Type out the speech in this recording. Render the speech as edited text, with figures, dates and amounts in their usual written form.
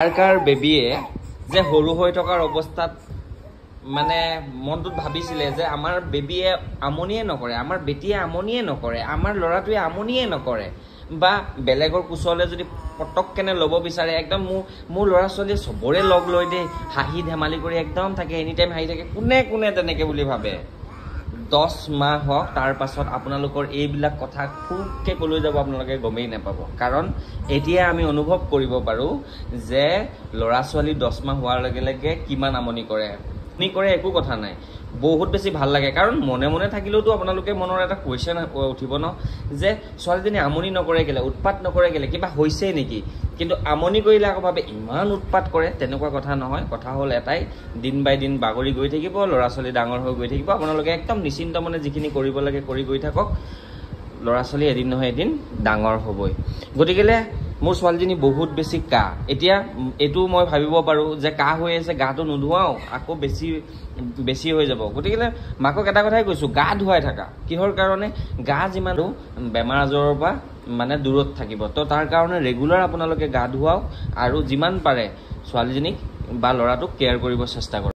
কাৰ বেবিয়ে যে সৰু হৈ থকাৰ অৱস্থাত মানে মনটোত ভাবিছিলে যে আমাৰ বেবিয়ে আমনিয়ে নকৰে, আমাৰ বেটিয়ে আমনিয়ে নকৰে, আমাৰ ল'ৰাটোৱে আমনিয়ে নকৰে, বা বেলেগৰ কোচলে যদি পটককেনে ল'ব বিচাৰে, একদম মোৰ ল'ৰা ছোৱালীয়ে চবৰে লগ লৈ দেই, হাঁহি ধেমালি কৰি একদম থাকে, এনি টাইম হাঁহি থাকে, কোনে কোনে তেনেকে বুলি ভাবে। 10 মাহ হওক, তাৰ পাছত আপোনালোকৰ এইবিলাক কথা খুবকৈ ক'লৈ যাব আপোনালোকে গমেই নাপাব। কাৰণ এতিয়া আমি অনুভৱ কৰিব পাৰোঁ যে ল'ৰা ছোৱালী 10 মাহ হোৱাৰ লগে লগে কিমান আমনি কৰে। আমনি কৰে একো কথা নাই, বহুত বেছি ভাল লাগে। কাৰণ মনে মনে থাকিলেওতো আপোনালোকে মনৰ এটা কুৱেশ্যন উঠিব ন, যে ছোৱালীজনী আমনি নকৰে কেলে, উৎপাত নকৰে কেলে, কিবা হৈছে নেকি। কিন্তু আমনি কৰিলে আকৌ ভাবে ইমান উৎপাত কৰে, তেনেকুৱা কথা নহয়। কথা হ'ল এটাই, দিন বাই দিন বাগৰি গৈ থাকিব, ল'ৰা ছোৱালী ডাঙৰ হৈ গৈ থাকিব। আপোনালোকে একদম নিশ্চিন্ত মনে যিখিনি কৰিব লাগে কৰি গৈ থাকক, ল'ৰা ছোৱালী এদিন নহয় এদিন ডাঙৰ হ'বই। গতিকেলে মোৰ ছোৱালীজনী বহুত বেছি কাহ। এতিয়া এইটো মই ভাবিব পাৰোঁ যে কাহ হৈ আছে, গাটো নোধোৱাওঁ, আকৌ বেছি হৈ যাব। গতিকেলে মাকক এটা কথাই কৈছোঁ, গা ধুৱাই থাকা। কিহৰ কাৰণে? গা যিমান বেমাৰ আজাৰৰ পৰা মানে দূৰত থাকিব। তো তাৰ কাৰণে ৰেগুলাৰ আপোনালোকে গা ধুৱাওক, আৰু যিমান পাৰে ছোৱালীজনীক বা ল'ৰাটোক কেয়াৰ কৰিব চেষ্টা কৰক।